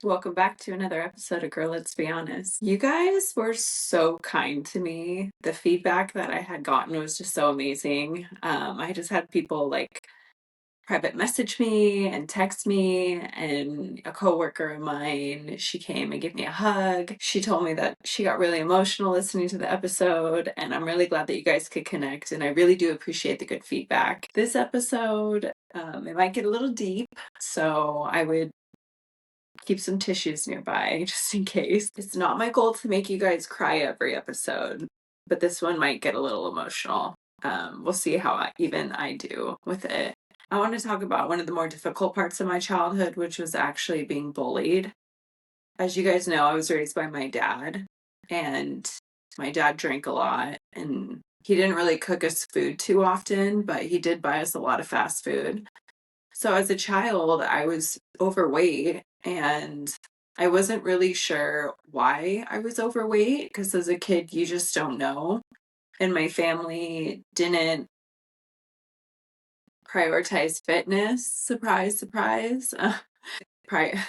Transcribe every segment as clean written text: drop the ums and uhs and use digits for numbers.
Welcome back to another episode of Girl, Let's Be Honest. You guys were so kind to me. The feedback that I had gotten was just so amazing. I just had people like private message me and text me, and a coworker of mine, she came and gave me a hug. She told me that she got really emotional listening to the episode, and I'm really glad that you guys could connect, and I really do appreciate the good feedback. This episode, it might get a little deep, so I would keep some tissues nearby just in case. It's not my goal to make you guys cry every episode, but this one might get a little emotional. We'll see how even I do with it. I want to talk about one of the more difficult parts of my childhood, which was actually being bullied. As you guys know, I was raised by my dad, and my dad drank a lot, and he didn't really cook us food too often, but he did buy us a lot of fast food. So as a child, I was overweight, and I wasn't really sure why I was overweight because as a kid, you just don't know. And my family didn't prioritize fitness. Surprise, surprise. Pri-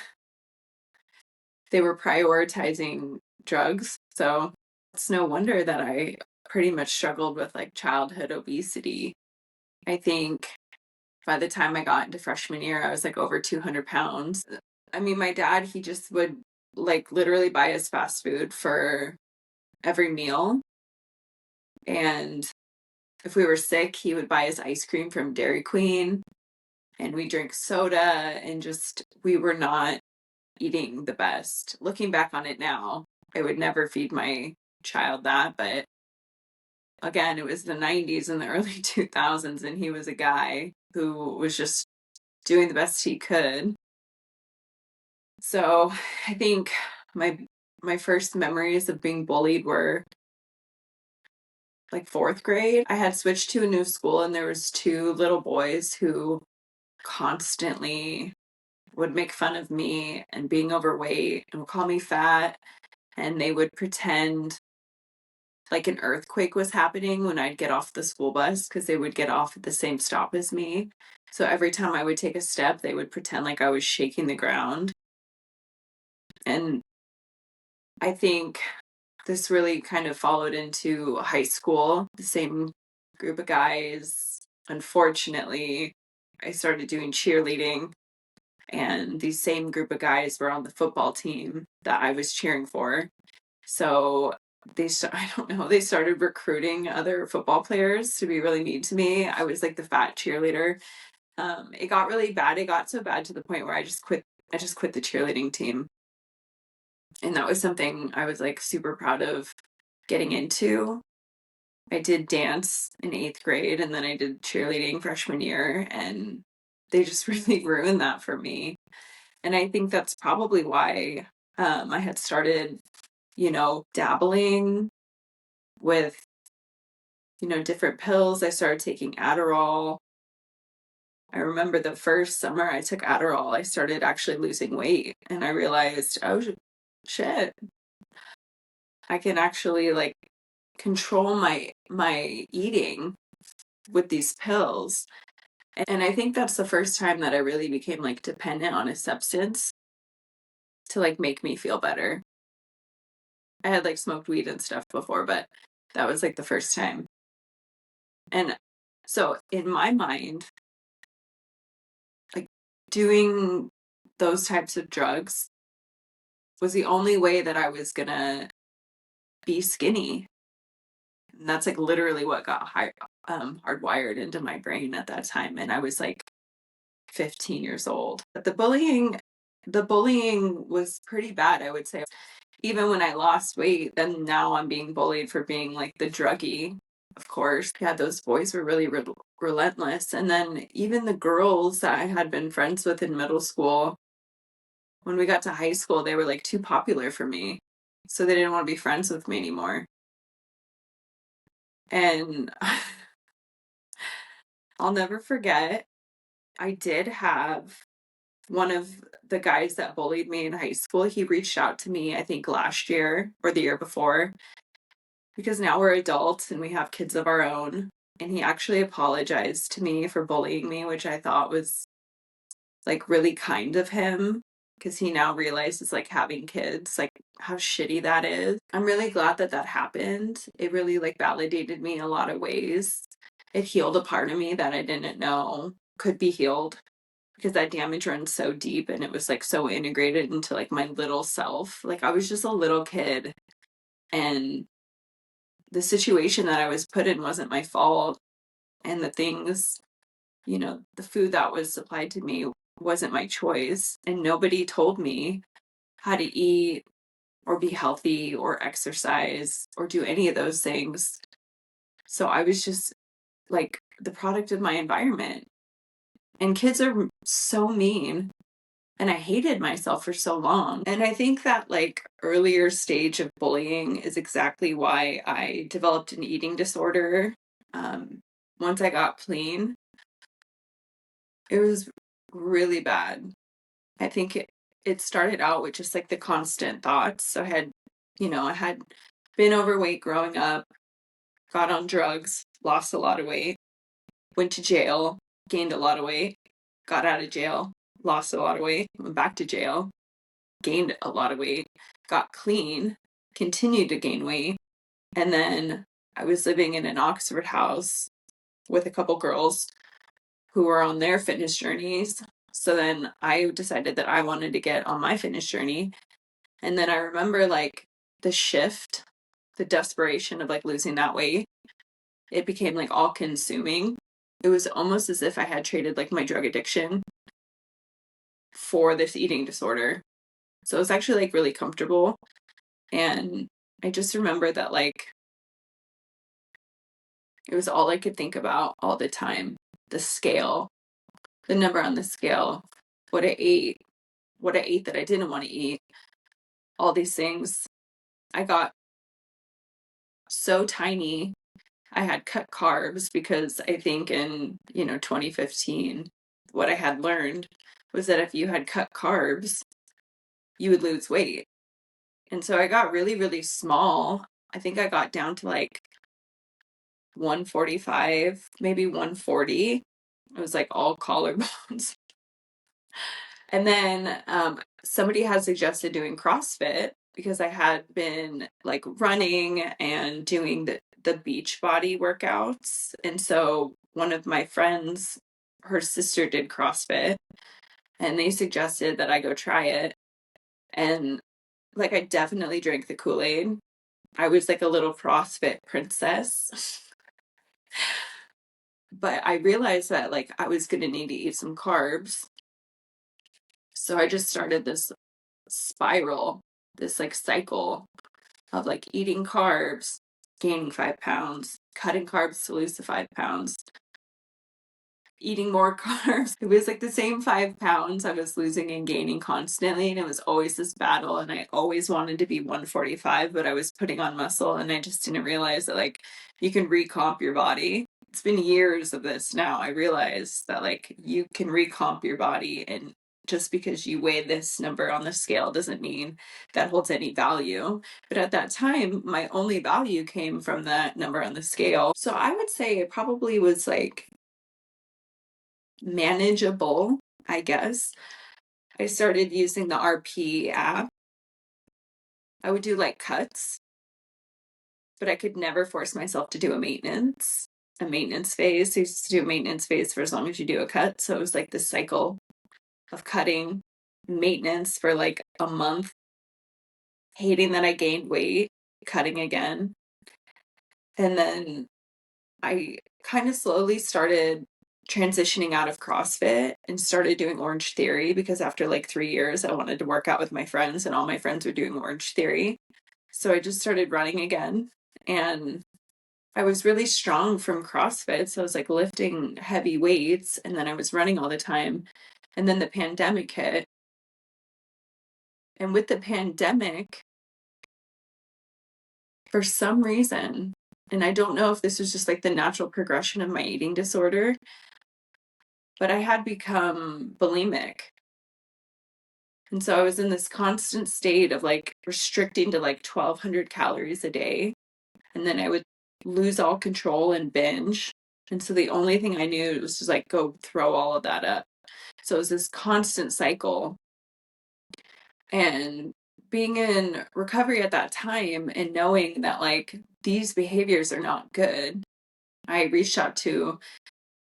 they were prioritizing drugs. So it's no wonder that I pretty much struggled with like childhood obesity. I think by the time I got into freshman year, I was like over 200 pounds. I mean, my dad, he just would like literally buy us fast food for every meal. And if we were sick, he would buy us ice cream from Dairy Queen, and we drink soda, and just we were not eating the best. Looking back on it now, I would never feed my child that, but again, it was the 90s and the early 2000s, and he was a guy who was just doing the best he could. So I think my my first memories of being bullied were like fourth grade. I had switched to a new school, and there was two little boys who constantly would make fun of me and being overweight and would call me fat, and they would pretend like an earthquake was happening when I'd get off the school bus because they would get off at the same stop as me. So every time I would take a step, they would pretend like I was shaking the ground. And I think this really kind of followed into high school. The same group of guys. Unfortunately, I started doing cheerleading, and these same group of guys were on the football team that I was cheering for. So I don't know, they started recruiting other football players to be really mean to me. I was like the fat cheerleader. It got really bad. It got so bad to the point where I just quit the cheerleading team. And that was something I was like super proud of getting into. I did dance in eighth grade, and then I did cheerleading freshman year, and they just really ruined that for me. And I think that's probably why I had started, dabbling with, different pills. I started taking Adderall. I remember the first summer I took Adderall, I started actually losing weight, and I realized, oh shit, I can actually like control my eating with these pills. And I think that's the first time that I really became like dependent on a substance to like make me feel better. I had like smoked weed and stuff before, but that was like the first time. And so in my mind, like doing those types of drugs was the only way that I was gonna be skinny. And that's like literally what got hardwired into my brain at that time. And I was like 15 years old. But the bullying was pretty bad, I would say. Even when I lost weight, then now I'm being bullied for being like the druggie, of course. Yeah, those boys were really relentless. And then even the girls that I had been friends with in middle school, when we got to high school, they were like too popular for me. So they didn't want to be friends with me anymore. And I'll never forget, I did have one of the guys that bullied me in high school. He reached out to me, I think last year or the year before, because now we're adults and we have kids of our own. And he actually apologized to me for bullying me, which I thought was like really kind of him. because he now realizes like having kids, like how shitty that is. I'm really glad that that happened. It really like validated me in a lot of ways. It healed a part of me that I didn't know could be healed, because that damage runs so deep and it was like so integrated into like my little self. Like I was just a little kid, and the situation that I was put in wasn't my fault. And the things, the food that was supplied to me wasn't my choice. And nobody told me how to eat or be healthy or exercise or do any of those things. So I was just like the product of my environment. And kids are so mean. And I hated myself for so long. And I think that like earlier stage of bullying is exactly why I developed an eating disorder. Once I got clean, it was really bad. I think it started out with just like the constant thoughts. So I had been overweight growing up, got on drugs, lost a lot of weight, went to jail, gained a lot of weight, got out of jail, lost a lot of weight, went back to jail, gained a lot of weight, got clean, continued to gain weight. And then I was living in an Oxford house with a couple girls who were on their fitness journeys. So then I decided that I wanted to get on my fitness journey. And then I remember like the shift, the desperation of like losing that weight. It became like all consuming. It was almost as if I had traded like my drug addiction for this eating disorder. So it was actually like really comfortable. And I just remember that like it was all I could think about all the time. The scale, the number on the scale, what I ate, what I ate that I didn't want to eat, all these things. I got so tiny. I had cut carbs because I think in, 2015, what I had learned was that if you had cut carbs, you would lose weight. And so I got really, really small. I think I got down to like 145, maybe 140. It was like all collarbones. And then somebody had suggested doing CrossFit because I had been like running and doing the beach body workouts. And so one of my friends, her sister did CrossFit, and they suggested that I go try it. And like I definitely drank the Kool-Aid. I was like a little CrossFit princess. But I realized that like I was going to need to eat some carbs. So I just started this spiral, this like cycle of like eating carbs, gaining 5 pounds, cutting carbs to lose the 5 pounds, eating more carbs. It was like the same 5 pounds I was losing and gaining constantly. And it was always this battle. And I always wanted to be 145, but I was putting on muscle. And I just didn't realize that like you can recomp your body. It's been years of this now. I realized that like you can recomp your body, and just because you weigh this number on the scale doesn't mean that holds any value. But at that time, my only value came from that number on the scale. So I would say it probably was like manageable, I guess. I started using the RP app. I would do like cuts, but I could never force myself to do a maintenance phase. I used to do a maintenance phase for as long as you do a cut. So it was like this cycle of cutting, maintenance for like a month, hating that I gained weight, cutting again. And then I kind of slowly started transitioning out of CrossFit and started doing Orange Theory, because after like 3 years, I wanted to work out with my friends, and all my friends were doing Orange Theory. So I just started running again. And I was really strong from CrossFit. So I was like lifting heavy weights, and then I was running all the time. And then the pandemic hit. And with the pandemic, for some reason, and I don't know if this was just like the natural progression of my eating disorder, but I had become bulimic. And so I was in this constant state of like restricting to like 1,200 calories a day. And then I would lose all control and binge. And so the only thing I knew was just like go throw all of that up. So it was this constant cycle. And being in recovery at that time and knowing that like these behaviors are not good, I reached out to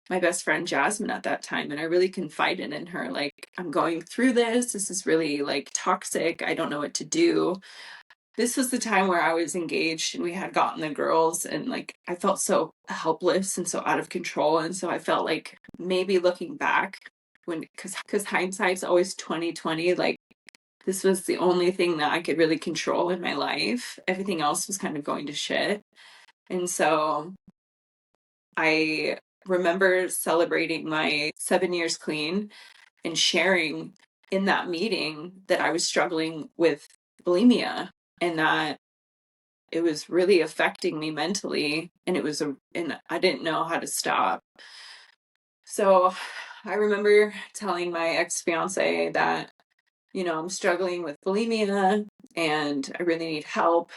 my best friend Jasmine at that time, and I really confided in her, like, I'm going through this. This is really like toxic. I don't know what to do. This was the time where I was engaged and we had gotten the girls, and like I felt so helpless and so out of control. And so I felt like maybe looking back, when because hindsight's always 2020, like this was the only thing that I could really control in my life. Everything else was kind of going to shit. And so I remember celebrating my 7 years clean and sharing in that meeting that I was struggling with bulimia, and that it was really affecting me mentally, and and I didn't know how to stop. So I remember telling my ex-fiance that, I'm struggling with bulimia and I really need help.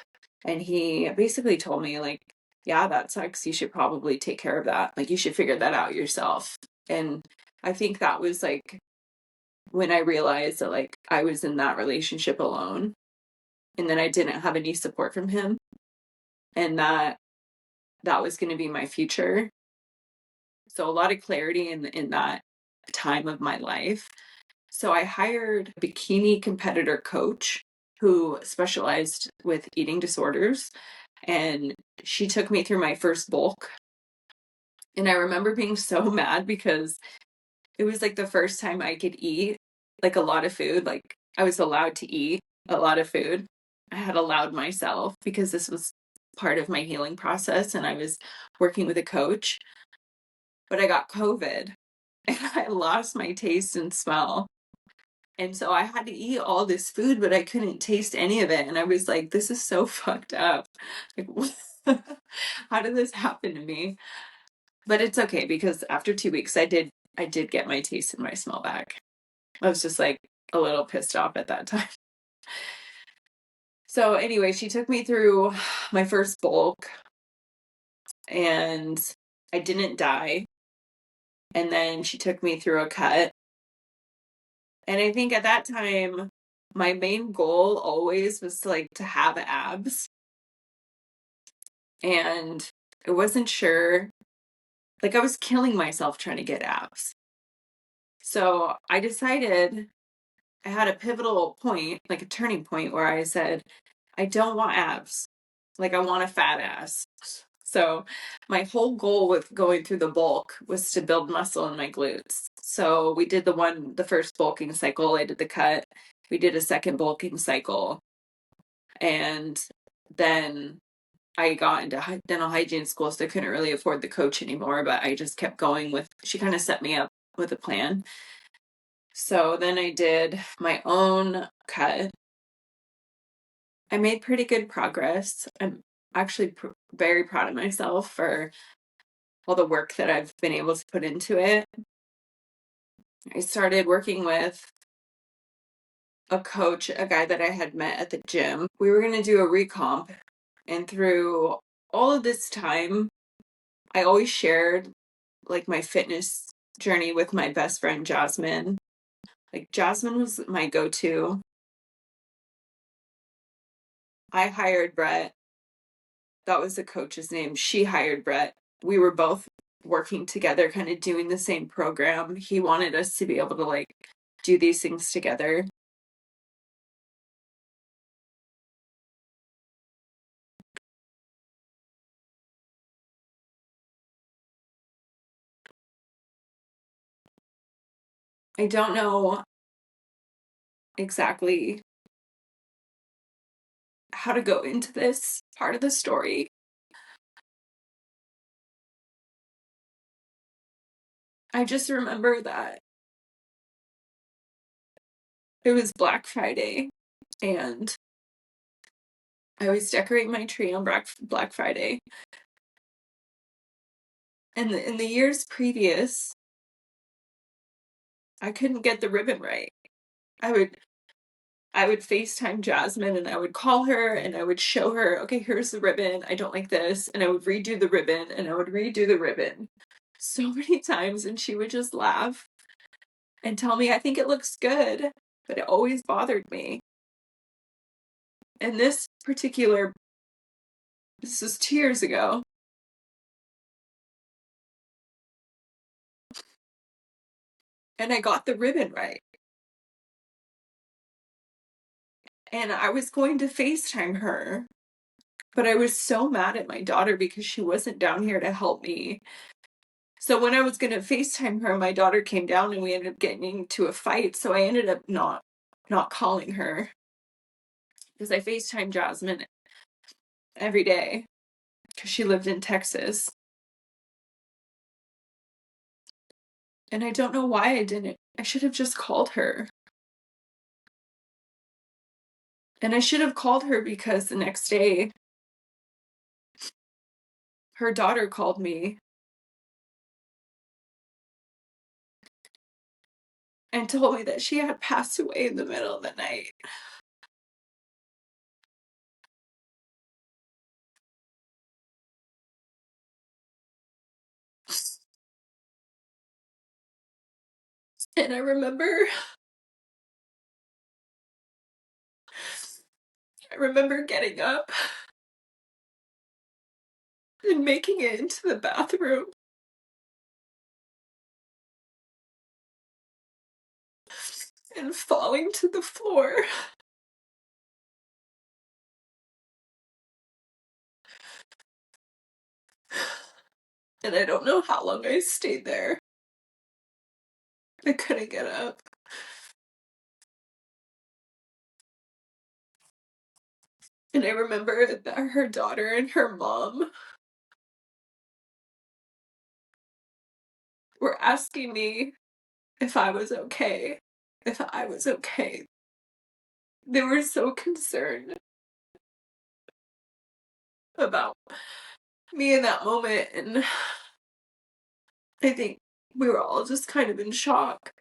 And he basically told me, like, yeah, that sucks. You should probably take care of that. Like, you should figure that out yourself. And I think that was like when I realized that, like, I was in that relationship alone and then I didn't have any support from him, and that was going to be my future. So a lot of clarity in that time of my life. So I hired a bikini competitor coach who specialized with eating disorders, and she took me through my first bulk. And I remember being so mad because it was like the first time I could eat like a lot of food. Like I was allowed to eat a lot of food. I had allowed myself because this was part of my healing process and I was working with a coach. But I got COVID and I lost my taste and smell. And so I had to eat all this food, but I couldn't taste any of it. And I was like, this is so fucked up. Like, how did this happen to me? But it's okay because after 2 weeks, I did get my taste and my smell back. I was just like a little pissed off at that time. So anyway, she took me through my first bulk and I didn't die. And then she took me through a cut. And I think at that time, my main goal always was to like to have abs. And I wasn't sure, like I was killing myself trying to get abs. So I decided, I had a pivotal point, like a turning point where I said, I don't want abs. Like I want a fat ass. So my whole goal with going through the bulk was to build muscle in my glutes. So we did the first bulking cycle, I did the cut. We did a second bulking cycle. And then I got into dental hygiene school, so I couldn't really afford the coach anymore, but I just kept going with, she kind of set me up with a plan. So then I did my own cut. I made pretty good progress. I'm actually very proud of myself for all the work that I've been able to put into it. I started working with a coach, a guy that I had met at the gym. We were going to do a recomp, and through all of this time, I always shared like my fitness journey with my best friend Jasmine. Like Jasmine was my go-to. I hired Brett. That was the coach's name. She hired Brett. We were both working together, kind of doing the same program. He wanted us to be able to like do these things together. I don't know exactly how to go into this part of the story. I just remember that it was Black Friday and I was decorating my tree on Black Friday. And in the years previous, I couldn't get the ribbon right. I would I would FaceTime Jasmine and I would call her and I would show her, okay, here's the ribbon. I don't like this. And I would redo the ribbon and I would redo the ribbon so many times. And she would just laugh and tell me, I think it looks good. But it always bothered me. And this was 2 years ago. And I got the ribbon right. And I was going to FaceTime her, but I was so mad at my daughter because she wasn't down here to help me. So when I was gonna FaceTime her, my daughter came down and we ended up getting into a fight. So I ended up not calling her because I FaceTime Jasmine every day because she lived in Texas. And I don't know why I didn't. I should have just called her. And I should have called her because the next day her daughter called me and told me that she had passed away in the middle of the night. And I remember getting up and making it into the bathroom and falling to the floor. And I don't know how long I stayed there. I couldn't get up. And I remember that her daughter and her mom were asking me if I was okay. If I was okay. They were so concerned about me in that moment. And I think we were all just kind of in shock.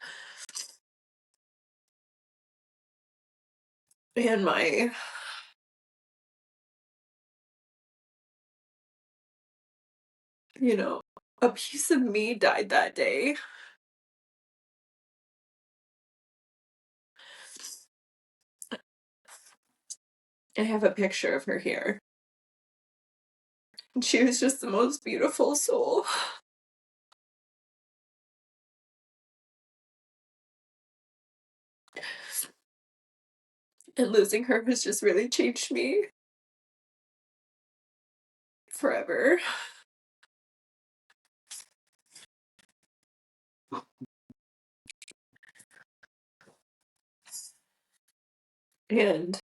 And you know, a piece of me died that day. I have a picture of her here. And she was just the most beautiful soul. And losing her has just really changed me forever. And,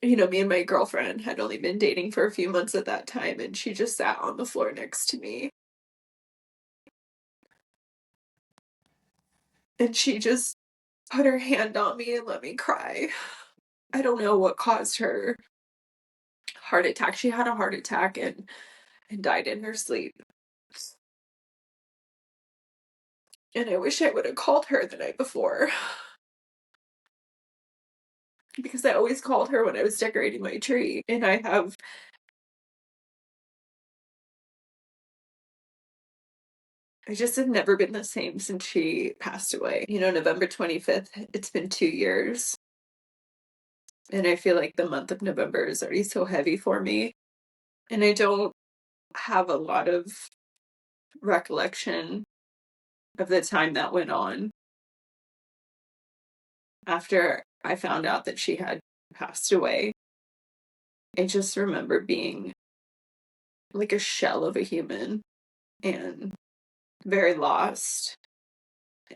me and my girlfriend had only been dating for a few months at that time, and she just sat on the floor next to me. And she just put her hand on me and let me cry. I don't know what caused her heart attack. She had a heart attack and died in her sleep. And I wish I would have called her the night before. Because I always called her when I was decorating my tree. And I just have never been the same since she passed away. November 25th, it's been 2 years. And I feel like the month of November is already so heavy for me. And I don't have a lot of recollection of the time that went on after I found out that she had passed away. I just remember being like a shell of a human and very lost.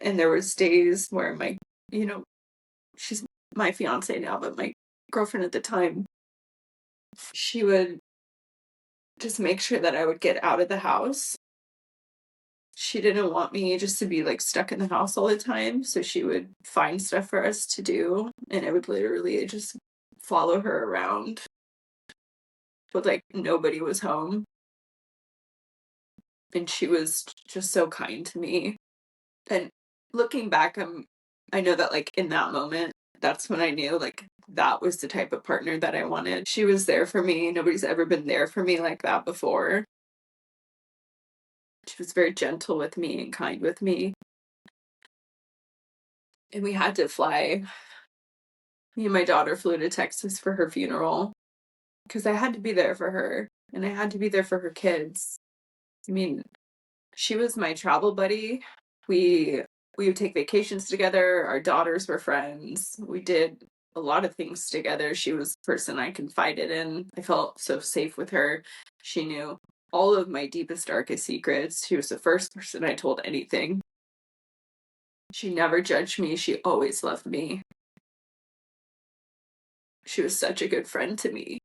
And there was days where you know, she's my fiance now, but my girlfriend at the time, she would just make sure that I would get out of the house. She didn't want me just to be like stuck in the house all the time. So she would find stuff for us to do. And I would literally just follow her around. But like nobody was home. And she was just so kind to me. And looking back, I know that like in that moment, that's when I knew like that was the type of partner that I wanted. She was there for me. Nobody's ever been there for me like that before. She was very gentle with me and kind with me. And we had to fly Me and my daughter flew to Texas for her funeral because I had to be there for her and I had to be there for her kids. I mean, she was my travel buddy. We would take vacations together. Our daughters were friends. We did a lot of things together. She was the person I confided in. I felt so safe with her. She knew all of my deepest, darkest secrets. She was the first person I told anything. She never judged me. She always loved me. She was such a good friend to me.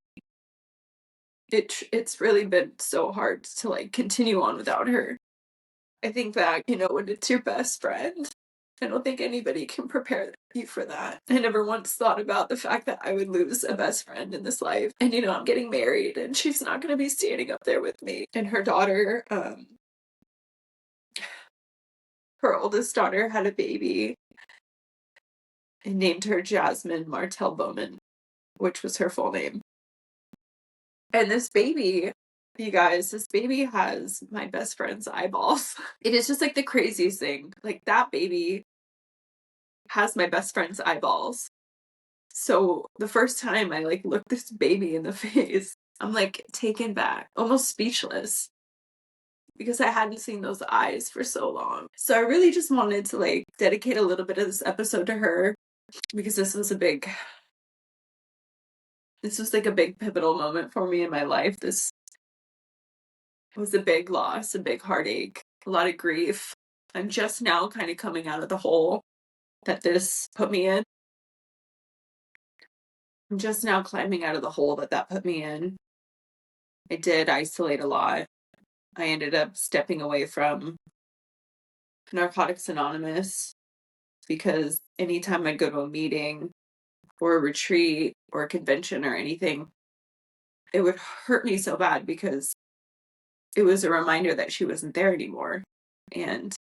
It's really been so hard to like continue on without her. I think that, when it's your best friend, I don't think anybody can prepare you for that. I never once thought about the fact that I would lose a best friend in this life. And, I'm getting married and she's not going to be standing up there with me. And her daughter, her oldest daughter had a baby and named her Jasmine Martell Bowman, which was her full name. And this baby, you guys, this baby has my best friend's eyeballs. It is just like the craziest thing. Like that baby has my best friend's eyeballs. So the first time I like looked this baby in the face, I'm like taken back, almost speechless, because I hadn't seen those eyes for so long. So I really just wanted to like dedicate a little bit of this episode to her because this was like a big pivotal moment for me in my life. This was a big loss, a big heartache, a lot of grief. I'm just now kind of coming out of the hole that this put me in. I'm just now climbing out of the hole that put me in. I did isolate a lot. I ended up stepping away from Narcotics Anonymous because anytime I'd go to a meeting or a retreat or a convention or anything, it would hurt me so bad because it was a reminder that she wasn't there anymore. And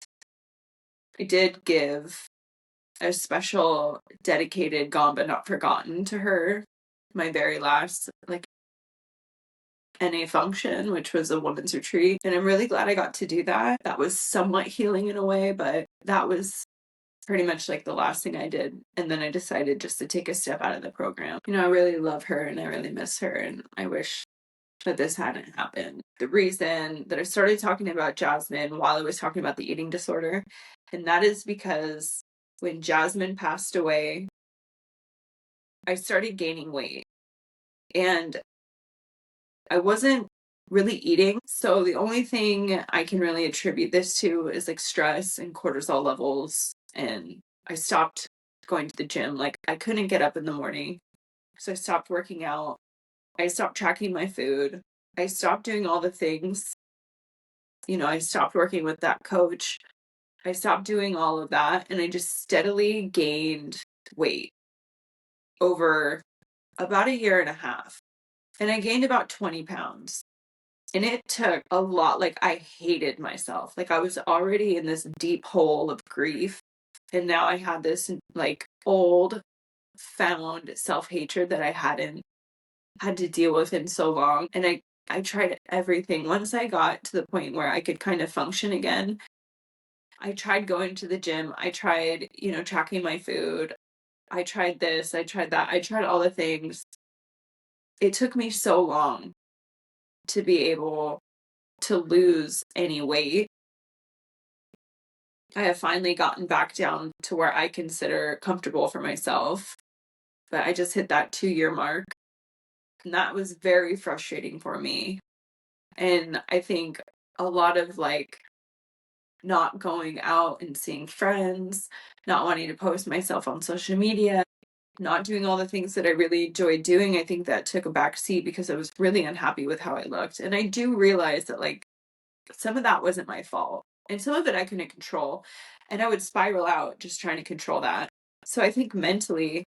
I did give a special dedicated Gone But Not Forgotten to her, my very last like NA function, which was a women's retreat. And I'm really glad I got to do that. That was somewhat healing in a way, but that was pretty much like the last thing I did. And then I decided just to take a step out of the program. I really love her and I really miss her. And I wish that this hadn't happened. The reason that I started talking about Jasmine while I was talking about the eating disorder, and that is because when Jasmine passed away, I started gaining weight. And I wasn't really eating. So the only thing I can really attribute this to is like stress and cortisol levels. And I stopped going to the gym. Like I couldn't get up in the morning. So I stopped working out. I stopped tracking my food. I stopped doing all the things. I stopped working with that coach. I stopped doing all of that. And I just steadily gained weight over about a year and a half. And I gained about 20 pounds. And it took a lot. Like I hated myself. Like I was already in this deep hole of grief. And now I had this like old found self-hatred that I hadn't had to deal with in so long. And I tried everything. Once I got to the point where I could kind of function again, I tried going to the gym. I tried, tracking my food. I tried this. I tried that. I tried all the things. It took me so long to be able to lose any weight. I have finally gotten back down to where I consider comfortable for myself. But I just hit that 2-year mark. And that was very frustrating for me. And I think a lot of like not going out and seeing friends, not wanting to post myself on social media, not doing all the things that I really enjoyed doing, I think that took a back seat because I was really unhappy with how I looked. And I do realize that like some of that wasn't my fault. And some of it I couldn't control. And I would spiral out just trying to control that. So I think mentally,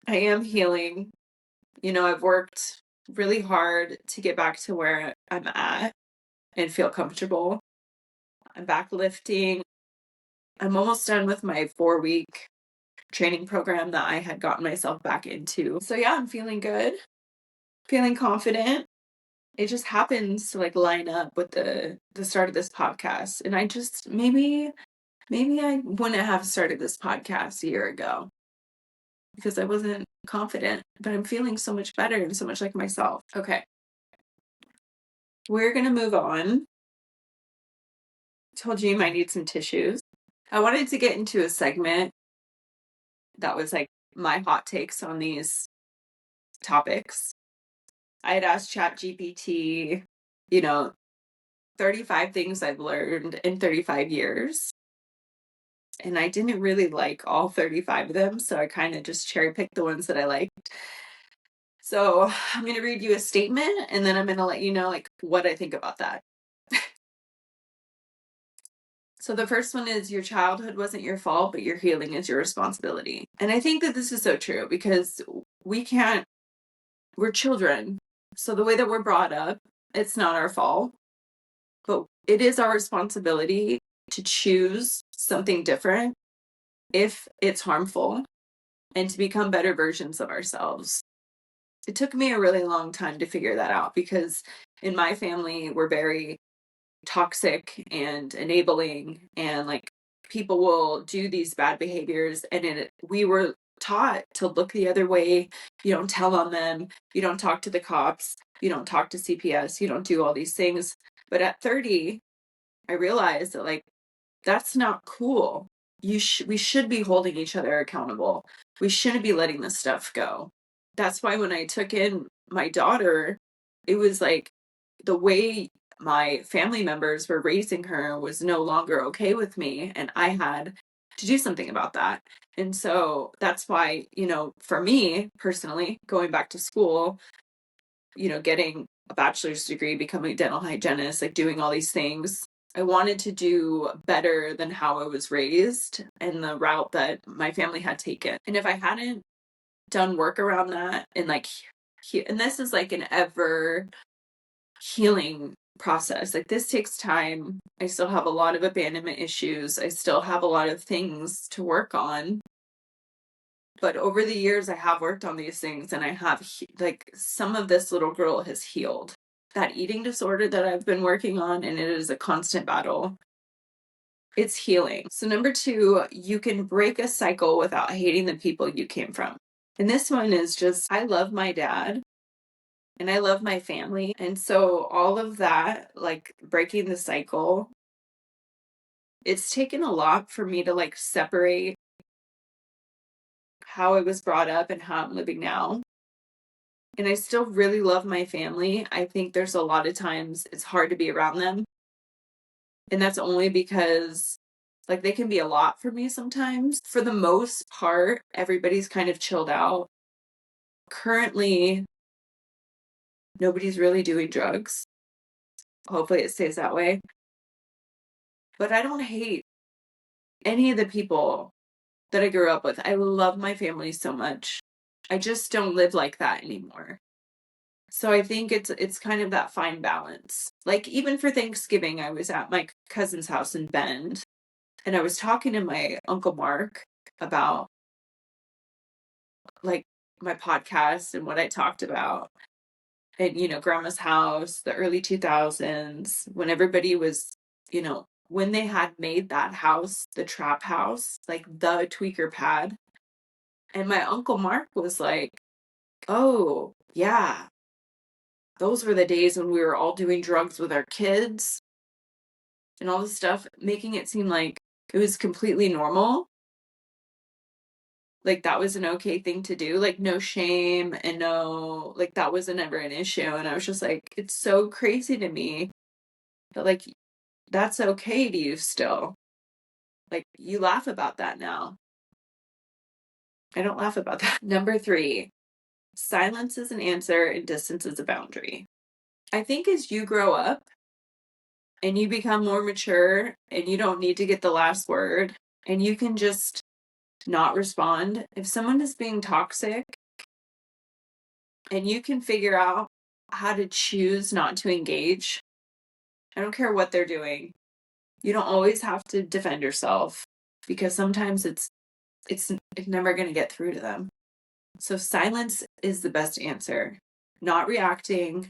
I am healing. I've worked really hard to get back to where I'm at and feel comfortable. I'm back lifting. I'm almost done with my 4-week training program that I had gotten myself back into. So yeah, I'm feeling good, feeling confident. It just happens to like line up with the start of this podcast. And I just maybe I wouldn't have started this podcast a year ago because I wasn't confident, but I'm feeling so much better and so much like myself. Okay. We're going to move on. Told you might need some tissues. I wanted to get into a segment that was like my hot takes on these topics. I had asked ChatGPT, 35 things I've learned in 35 years. And I didn't really like all 35 of them, so I kind of just cherry picked the ones that I liked. So I'm going to read you a statement, and then I'm going to let you know like what I think about that. So the first one is, your childhood wasn't your fault, but your healing is your responsibility. And I think that this is so true because we're children. So the way that we're brought up, it's not our fault, but it is our responsibility to choose something different if it's harmful and to become better versions of ourselves. It took me a really long time to figure that out because in my family, we're very toxic and enabling, and like people will do these bad behaviors, and we were taught to look the other way. You don't tell on them, you don't talk to the cops, you don't talk to CPS, you don't do all these things. But at 30, I realized that like that's not cool. We should be holding each other accountable. We shouldn't be letting this stuff go. That's why when I took in my daughter, it was like the way my family members were raising her was no longer okay with me, and I had to do something about that. And so that's why, for me personally, going back to school, getting a bachelor's degree, becoming a dental hygienist, like doing all these things, I wanted to do better than how I was raised and the route that my family had taken. And if I hadn't done work around that, and like, and this is like an ever healing process. Like this takes time. I still have a lot of abandonment issues. I still have a lot of things to work on. But over the years, I have worked on these things, and I have like some of this little girl has healed. That eating disorder that I've been working on, and it is a constant battle. It's healing. So number 2, you can break a cycle without hating the people you came from. And this one is just, I love my dad and I love my family. And so all of that, like breaking the cycle, it's taken a lot for me to like separate how I was brought up and how I'm living now. And I still really love my family. I think there's a lot of times it's hard to be around them. And that's only because like they can be a lot for me sometimes. For the most part, everybody's kind of chilled out. Currently, nobody's really doing drugs. Hopefully it stays that way. But I don't hate any of the people that I grew up with. I love my family so much. I just don't live like that anymore. So I think it's kind of that fine balance. Like even for Thanksgiving, I was at my cousin's house in Bend, and I was talking to my Uncle Mark about like my podcast and what I talked about. And grandma's house, the early 2000s, when everybody was, when they had made that house, the trap house, like the tweaker pad. And my Uncle Mark was like, "Oh, yeah, those were the days when we were all doing drugs with our kids and all this stuff," making it seem like it was completely normal. Like that was an okay thing to do, like no shame and no, like that wasn't ever an issue. And I was just like, it's so crazy to me that like that's okay to you still. Like you laugh about that now. I don't laugh about that. Number 3, silence is an answer and distance is a boundary. I think as you grow up and you become more mature and you don't need to get the last word and you can just not respond. If someone is being toxic and you can figure out how to choose not to engage, I don't care what they're doing. You don't always have to defend yourself because sometimes it's never going to get through to them. So silence is the best answer. Not reacting,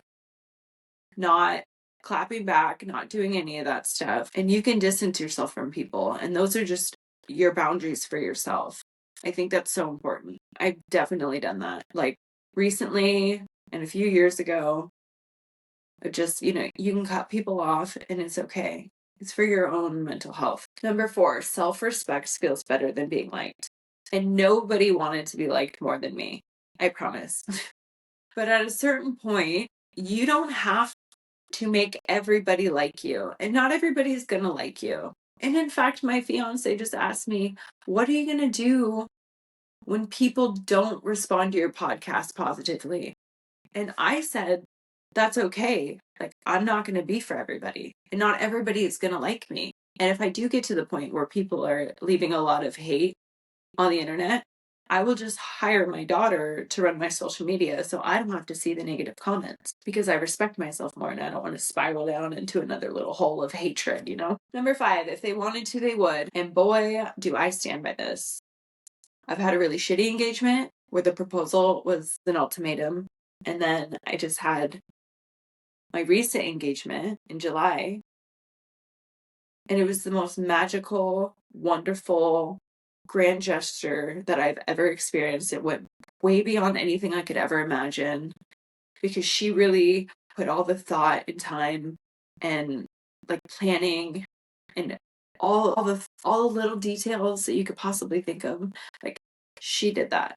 not clapping back, not doing any of that stuff. And you can distance yourself from people. And those are just your boundaries for yourself. I think that's so important. I've definitely done that. Like recently and a few years ago, just, you can cut people off and it's okay. It's for your own mental health. Number 4, self-respect feels better than being liked. And nobody wanted to be liked more than me. I promise. But at a certain point, you don't have to make everybody like you. And not everybody's going to like you. And in fact, my fiance just asked me, what are you going to do when people don't respond to your podcast positively? And I said, that's okay. Like, I'm not going to be for everybody. And not everybody is going to like me. And if I do get to the point where people are leaving a lot of hate on the internet, I will just hire my daughter to run my social media so I don't have to see the negative comments because I respect myself more and I don't want to spiral down into another little hole of hatred, Number 5, if they wanted to, they would. And boy, do I stand by this. I've had a really shitty engagement where the proposal was an ultimatum. And then I just had my recent engagement in July. And it was the most magical, wonderful, grand gesture that I've ever experienced. It went way beyond anything I could ever imagine because she really put all the thought and time and like planning and all the little details that you could possibly think of. Like she did that.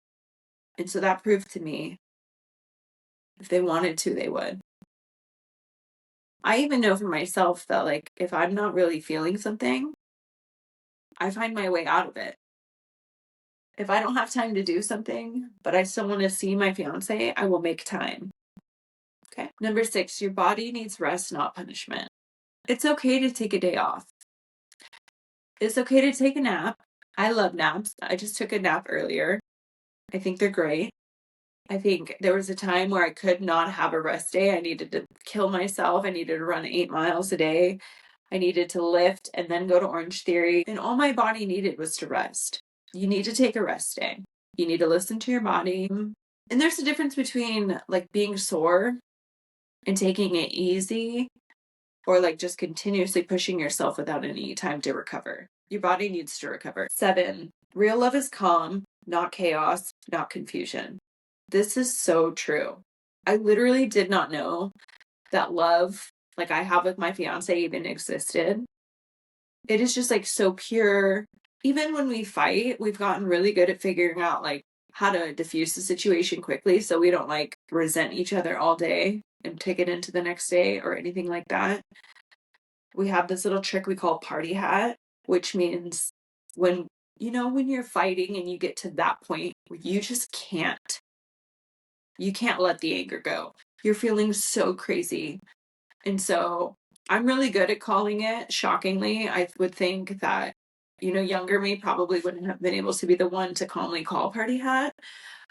And so that proved to me if they wanted to, they would. I even know for myself that like if I'm not really feeling something, I find my way out of it. If I don't have time to do something, but I still want to see my fiance, I will make time. Okay. Number 6, your body needs rest, not punishment. It's okay to take a day off. It's okay to take a nap. I love naps. I just took a nap earlier. I think they're great. I think there was a time where I could not have a rest day. I needed to kill myself. I needed to run 8 miles a day. I needed to lift and then go to Orange Theory. And all my body needed was to rest. You need to take a rest day. You need to listen to your body. And there's a difference between like being sore and taking it easy or like just continuously pushing yourself without any time to recover. Your body needs to recover. 7, real love is calm, not chaos, not confusion. This is so true. I literally did not know that love, like I have with my fiance, even existed. It is just like so pure. Even when we fight, we've gotten really good at figuring out like how to diffuse the situation quickly so we don't like resent each other all day and take it into the next day or anything like that. We have this little trick we call party hat, which means when you're fighting and you get to that point where you just can't let the anger go. You're feeling so crazy. And so I'm really good at calling it. Shockingly, I would think that, younger me probably wouldn't have been able to be the one to calmly call party hat.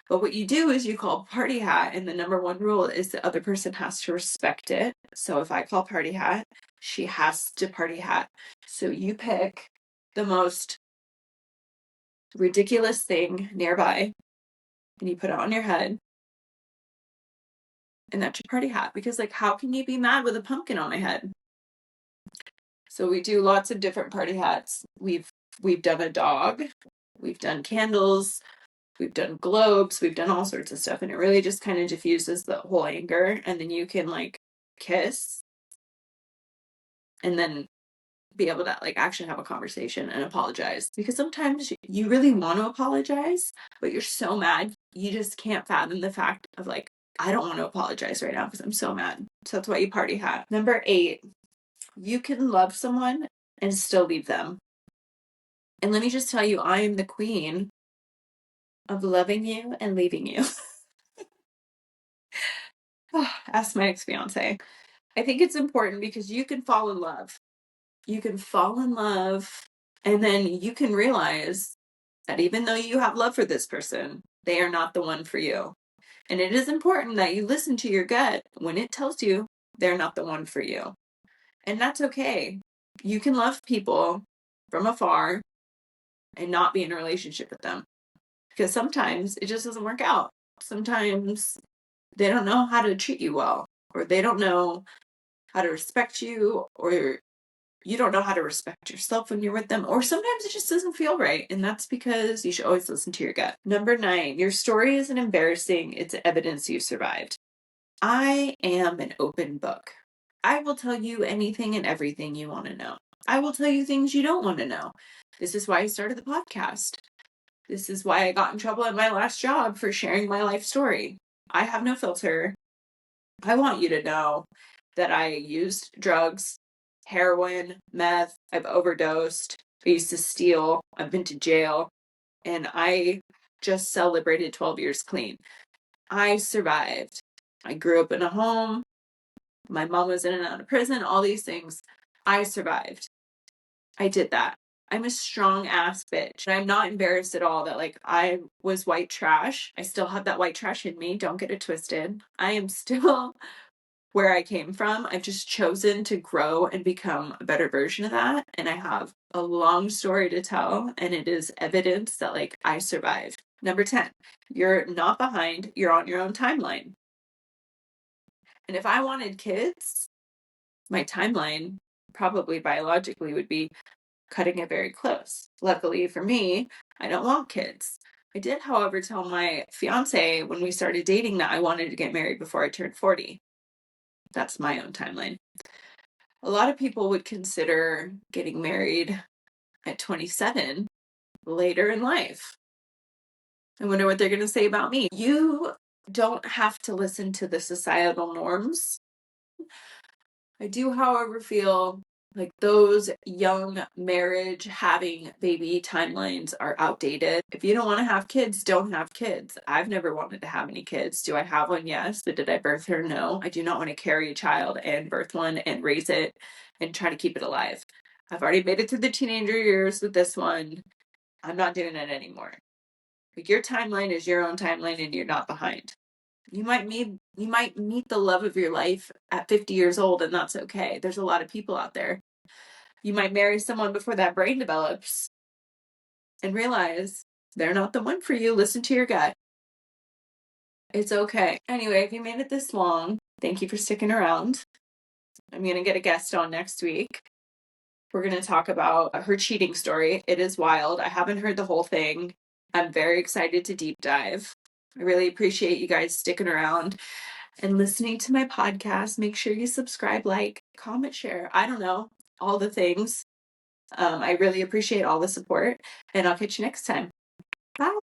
But what you do is you call party hat, and the number 1 rule is the other person has to respect it. So if I call party hat, she has to party hat. So you pick the most ridiculous thing nearby, and you put it on your head, and that's your party hat. Because like, how can you be mad with a pumpkin on my head? So we do lots of different party hats. We've done a dog, we've done candles, we've done globes, we've done all sorts of stuff, and it really just kind of diffuses the whole anger. And then you can like kiss and then be able to like actually have a conversation and apologize, because sometimes you really want to apologize, but you're so mad you just can't fathom the fact of like, I don't want to apologize right now because I'm so mad. So that's why you party hat. Number 8, you can love someone and still leave them. And let me just tell you, I am the queen of loving you and leaving you. Ask my ex-fiance. I think it's important because you can fall in love. You can fall in love, and then you can realize that even though you have love for this person, they are not the one for you. And it is important that you listen to your gut when it tells you they're not the one for you. And that's okay. You can love people from afar and not be in a relationship with them, because sometimes it just doesn't work out. Sometimes they don't know how to treat you well, or they don't know how to respect you, or you don't know how to respect yourself when you're with them, or sometimes it just doesn't feel right. And that's because you should always listen to your gut. Number 9, your story isn't embarrassing, it's evidence you survived. I am an open book. I will tell you anything and everything you want to know. I will tell you things you don't want to know. This is why I started the podcast. This is why I got in trouble at my last job for sharing my life story. I have no filter. I want you to know that I used drugs, heroin, meth, I've overdosed, I used to steal, I've been to jail, and I just celebrated 12 years clean. I survived. I grew up in a home. My mom was in and out of prison, all these things. I survived. I did that. I'm a strong ass bitch. I'm not embarrassed at all that like I was white trash. I still have that white trash in me. Don't get it twisted. I am still where I came from. I've just chosen to grow and become a better version of that. And I have a long story to tell. And it is evidence that like I survived. Number 10, you're not behind. You're on your own timeline. And if I wanted kids, my timeline probably biologically would be cutting it very close. Luckily for me, I don't want kids. I did, however, tell my fiance when we started dating that I wanted to get married before I turned 40. That's my own timeline. A lot of people would consider getting married at 27 later in life. I wonder what they're going to say about me. You don't have to listen to the societal norms. I do, however, feel like those young marriage having baby timelines are outdated. If you don't want to have kids, don't have kids. I've never wanted to have any kids. Do I have one? Yes. But did I birth her? No. I do not want to carry a child and birth one and raise it and try to keep it alive. I've already made it through the teenager years with this one. I'm not doing it anymore. Like your timeline is your own timeline and you're not behind. You might meet the love of your life at 50 years old, and that's okay. There's a lot of people out there. You might marry someone before that brain develops and realize they're not the one for you. Listen to your gut. It's okay. Anyway, if you made it this long, thank you for sticking around. I'm going to get a guest on next week. We're going to talk about her cheating story. It is wild. I haven't heard the whole thing. I'm very excited to deep dive. I really appreciate you guys sticking around and listening to my podcast. Make sure you subscribe, like, comment, share. I don't know, all the things. I really appreciate all the support, and I'll catch you next time. Bye.